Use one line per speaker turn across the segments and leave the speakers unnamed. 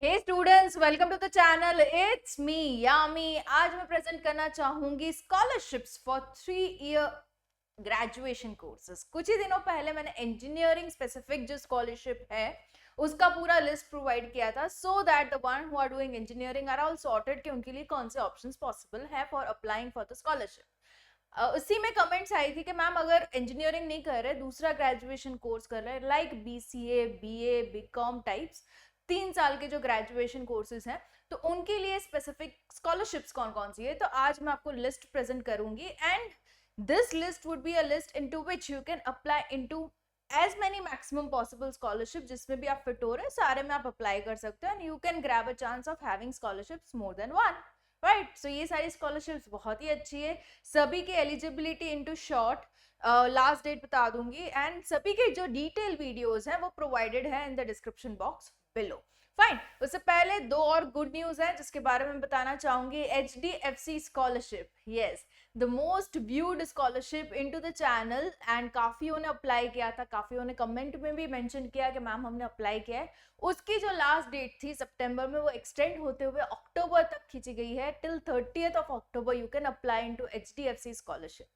Hey students, welcome to the channel. It's me Yami. आज मैं present करना चाहूंगी scholarships for 3 year graduation courses. कुछ ही दिनों पहले मैंने इंजीनियरिंग स्पेसिफिक जो स्कॉलरशिप है उसका पूरा लिस्ट प्रोवाइड किया था, so that the one who are doing engineering are all sorted कि उनके लिए कौन से ऑप्शंस पॉसिबल है for applying for the scholarship. उसी में कमेंट्स आई थी कि मैम अगर इंजीनियरिंग नहीं कर रहे, दूसरा ग्रेजुएशन कोर्स कर रहे, like BCA, BA, BCom types 3 साल के जो ग्रेजुएशन कोर्सेज हैं, तो उनके लिए स्पेसिफिक स्कॉलरशिप्स कौन कौन सी है। तो आज मैं आपको लिस्ट प्रेजेंट करूंगी and this list would be a list into which you can apply into as many maximum possible scholarship. जिसमें भी आप फिट हो रहे हैं सारे में आप अप्लाई कर सकते हो and you can grab a chance of having scholarships more than one. Right, so ये सारी स्कॉलरशिप्स बहुत ही अच्छी है। सभी की eligibility into short last date बता दूंगी एंड सभी के जो डिटेल वीडियोस हैं वो प्रोवाइडेड है in the description box below. Fine, उससे पहले दो और गुड न्यूज है जिसके बारे में बताना चाहूंगी। HDFC scholarship, yes, the most viewed scholarship into the channel and काफियों ने अप्लाई किया था, काफियों ने कमेंट में भी मेंशन किया कि मैम हमने अप्लाई किया है। उसकी जो लास्ट डेट थी सितंबर में, वो एक्सटेंड होते हुए अक्टूबर तक खींची गई है। Till 30th of October you can apply into HDFC scholarship.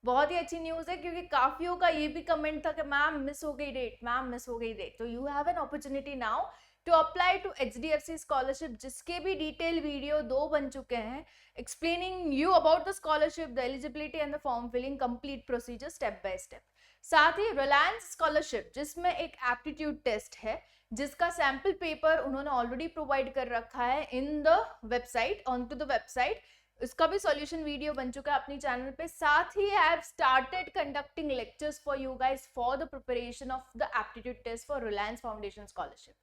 बहुत ही अच्छी न्यूज है क्योंकि काफियों का ये भी कमेंट था कि मैम मिस हो गई डेट, मैम मिस हो गई डेट। तो you have an opportunity now to apply to HDFC scholarship, जिसके भी डिटेल वीडियो 2 बन चुके हैं explaining you about the scholarship, the eligibility and the form filling, complete procedure step by step. साथ ही रिलायंस स्कॉलरशिप जिसमें एक एप्टीट्यूड टेस्ट है, जिसका सैंपल पेपर उन्होंने ऑलरेडी प्रोवाइड कर रखा है in the website, on to the website. इसका भी सॉल्यूशन वीडियो बन चुका है अपनी चैनल पे। साथ ही I have started conducting lectures for you guys for the preparation of the aptitude test for Reliance foundation scholarship.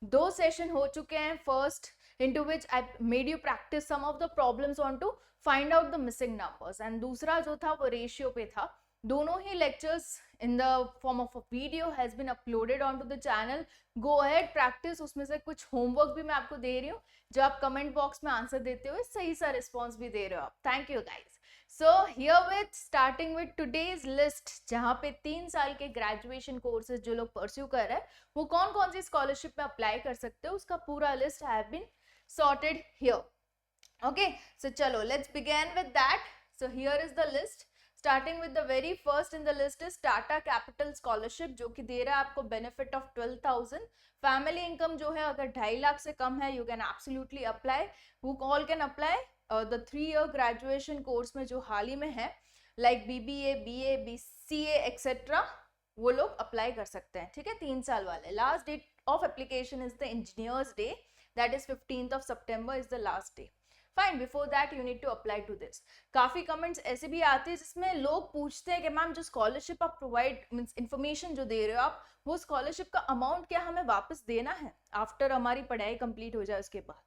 2 session हो चुके हैं। First into which I made you practice some of the problems on to find out the missing numbers and दूसरा जो था वो ratio पे था। दोनों ही lectures in the form of a video has been uploaded onto the channel. Go ahead practice। उसमें से कुछ homework भी मैं आपको दे रही हूँ जो आप comment box में आंसर देते हुए सही सा response भी दे रहे हो आप। Thank you guys. So here with starting with today's list, जहाँ पे 3 साल के ग्रेजुएशन कोर्सेज जो लोग परस्यू कर रहे हैं वो कौन कौन सी स्कॉलरशिप में अप्लाई कर सकते हो, उसका पूरा list have been sorted here. Okay, so chalo let's begin with that. So here is the list, starting with the very first in the list is Tata Capital Scholarship, जो कि दे रहा है आपको benefit of 12,000। फैमिली इनकम जो है अगर 2.5 लाख से कम है you can absolutely apply. Who all can apply? The 3-year graduation course में जो हाल ही में है like BBA, BA, BCA etc, वो लोग अप्लाई कर सकते हैं। ठीक है, 3 साल वाले। Last date of application is the engineers day, that is 15th of September is the last day. Fine, before that you need to apply to this. काफी कमेंट्स ऐसे भी आते हैं जिसमें लोग पूछते हैं कि मैम जो स्कॉलरशिप आप प्रोवाइड मींस इन्फॉर्मेशन जो दे रहे हो आप, वो स्कॉलरशिप का अमाउंट क्या हमें वापस देना है आफ्टर हमारी पढ़ाई कंप्लीट हो जाए उसके बाद?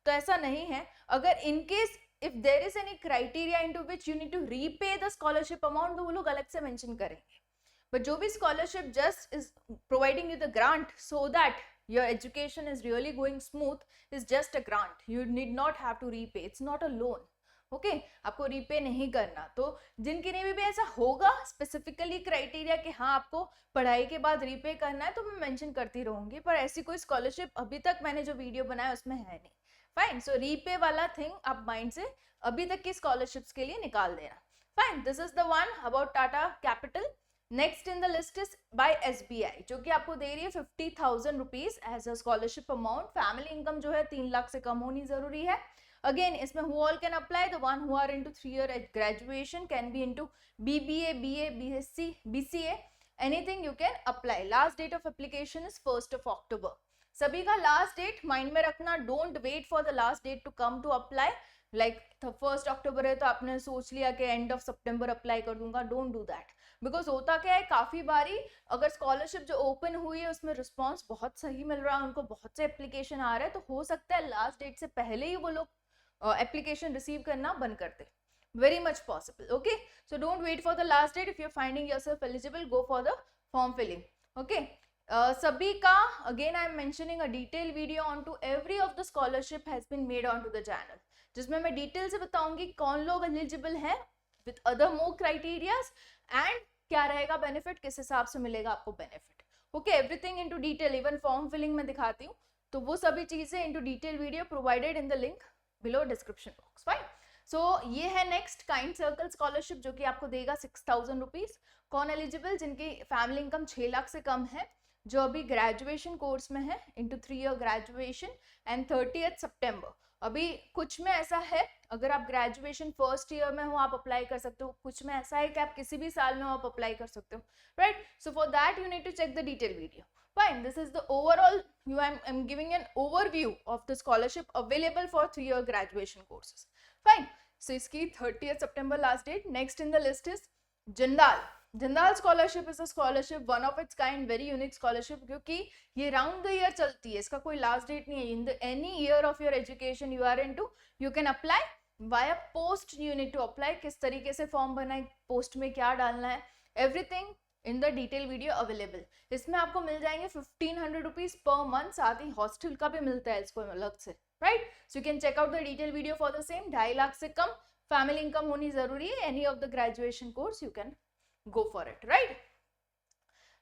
तो ऐसा नहीं है। अगर in case if there is any criteria into which you need to repay the scholarship amount, तो वो लोग अलग से मेंशन करेंगे। बट जो भी scholarship just is providing you the grant so that your education is really going smooth is just a grant. You need not have to repay. It's not a loan. Okay आपको repay नहीं करना। तो जिनके लिए भी ऐसा होगा specifically criteria कि हाँ आपको पढ़ाई के बाद रीपे करना है, तो मैं मेंशन करती रहूंगी, पर ऐसी कोई स्कॉलरशिप अभी तक मैंने जो वीडियो बनाया उसमें है नहीं। फाइन, सो रीपे वाला थिंग आप माइंड से अभी तक की स्कॉलरशिप्स के लिए निकाल देना। Fine, this is the one about Tata Capital. Next in the list is by SBI, जो कि आपको दे रही है 50,000 rupees as a scholarship amount. Family income जो है 3 लाख से कम होनी जरूरी है। अगेन इसमें who all can apply? The one who are into 3-year graduation, can be into BBA, BA, BSc, BCA, anything you can apply. Last date of application is 1st of October। सभी का last date mind में रखना, don't wait for the last date to come to apply. Like 1st October है तो आपने सोच लिया कि एंड ऑफ सितंबर अप्लाई कर दूंगा, डोंट डू दैट। बिकॉज होता क्या है, काफी बारी अगर स्कॉलरशिप जो ओपन हुई है उसमें रिस्पॉन्स बहुत सही मिल रहा है, उनको बहुत से एप्लीकेशन आ रहे हैं, तो हो सकता है लास्ट डेट से पहले ही वो लोग एप्लीकेशन रिसीव करना बंद करते। Very much possible. Okay, so don't wait for the last date. If you are finding yourself eligible, go for the form filling. Okay, सभी का again I am mentioning a detail video on to every of the scholarship has been made on to the channel, जिसमें मैं detail से बताऊंगी कौन लोग eligible हैं with other more criterias and क्या रहेगा बेनिफिट, किस हिसाब से मिलेगा आपको benefit. Okay, everything into detail, even form filling में दिखाती हूँ। तो वो सभी चीजें into detail video provided in the link below description box. Fine. So ये है नेक्स्ट काइंड सर्कल स्कॉलरशिप जो कि आपको देगा 6,000 रुपीज। कौन एलिजिबल? जिनकी फैमिली इनकम 6 लाख से कम है, जो अभी ग्रेजुएशन कोर्स में है into 3 year graduation and 30th सितंबर। अभी कुछ में ऐसा है, अगर आप ग्रेजुएशन फर्स्ट ईयर में हो आप अप्लाई कर सकते हो, कुछ में ऐसा है कि आप किसी भी साल में हो आप अप्लाई कर सकते हो, right? So for that you need to check the detail video. Fine, this is the overall, I'm giving an overview of the scholarship available for 3-year graduation courses. Fine, so iski 30th September last date. Next in the list is Jindal. Jindal scholarship is a scholarship, one of its kind, very unique scholarship, क्योंकि ये round the year चलती है, इसका कोई last date नहीं है. In the any year of your education you are into, you can apply via post. You need to apply, किस तरीके से फॉर्म बनाए, पोस्ट में क्या डालना है, everything in the detail video available. इसमें आपको मिल जाएंगे 1500 रुपीज पर मंथ, साथ ही हॉस्टल का भी मिलता है इसको अलग से, right? So you can check out the detail video for the same. 2.5 lakh से कम फैमिली इनकम होनी जरूरी है, any of the graduation course you can go for it, right?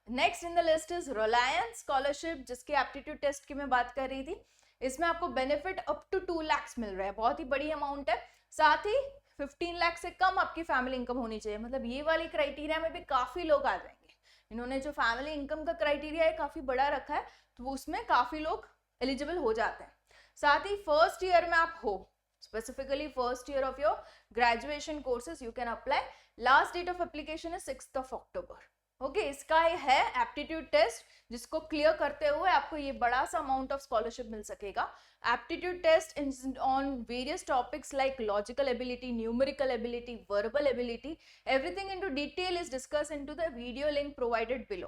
Next in the list is Reliance scholarship, जिसके aptitude test की मैं बात कर रही थी। इसमें आपको बेनिफिट अप टू 2 लाख मिल रहा है, बहुत ही बड़ी अमाउंट है। साथ ही 15 लाख से कम आपकी फैमिली इनकम होनी चाहिए, मतलब ये वाली क्राइटेरिया में भी काफी लोग आ जाएंगे। इन्होंने जो फैमिली इनकम का क्राइटेरिया है काफी बड़ा रखा है, तो उसमें काफी लोग एलिजिबल हो जाते हैं। साथ ही फर्स्ट ईयर में आप हो, specifically first year of your graduation courses, you can apply. Last date of application is 6 October. Okay, इसका है एप्टीट्यूड टेस्ट, जिसको क्लियर करते हुए आपको ये बड़ा सा अमाउंट ऑफ स्कॉलरशिप मिल सकेगा। Aptitude test on various topics like logical ability, numerical ability, verbal ability, everything into detail is discuss into the video link provided below.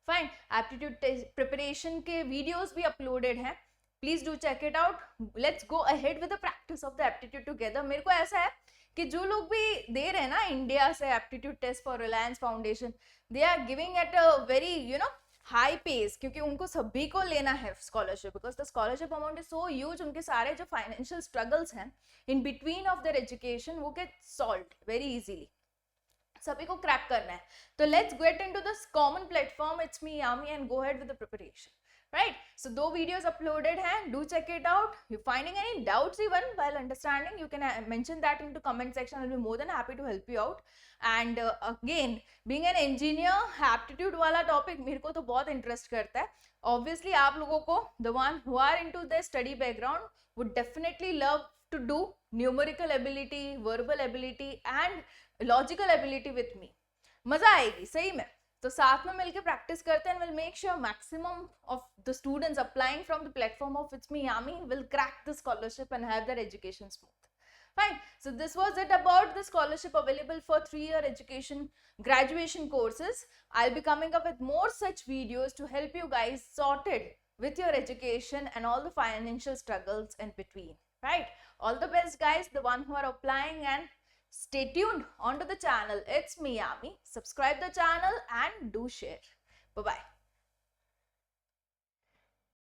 Fine, aptitude test preparation के videos भी uploaded हैं, please do check it out. Let's go ahead with the practice of the aptitude together. मेरे को ऐसा है कि जो लोग भी दे रहे हैं ना इंडिया से aptitude test for Reliance Foundation, they are giving at a very high pace, क्योंकि उनको सभी को लेना है scholarship, because the scholarship amount is so huge. उनके सारे जो फाइनेंशियल स्ट्रगल्स हैं in between of their education, वो गेट सॉल्व्ड वेरी इजीली। सभी को क्रैक करना है, तो let's get into this common platform it's me Yami and go ahead with the preparation, right? So 2 videos uploaded हैं, do check it out. You finding any doubts even while understanding, you can mention that into comment section. I'll be more than happy to help you out. And again, being an engineer, aptitude वाला topic मेरे को तो बहुत interest करता है। Obviously आप लोगों को, the one who are into the study background, would definitely love to do numerical ability, verbal ability and logical ability with me. मजा आएगी सही में। तो साथ में मिलकर प्रैक्टिस करते हैं, will make sure maximum of the students applying from the platform of it's me Yami will crack the scholarship and have their education smooth. Fine. So this was it about the scholarship available for 3-year education graduation courses. I'll be coming up with more such videos to help you guys sorted with your education and all the financial struggles in between. Right? All the best, guys. The one who are applying, and stay tuned onto the channel. It's me, Yami. Subscribe the channel and do share. Bye-bye.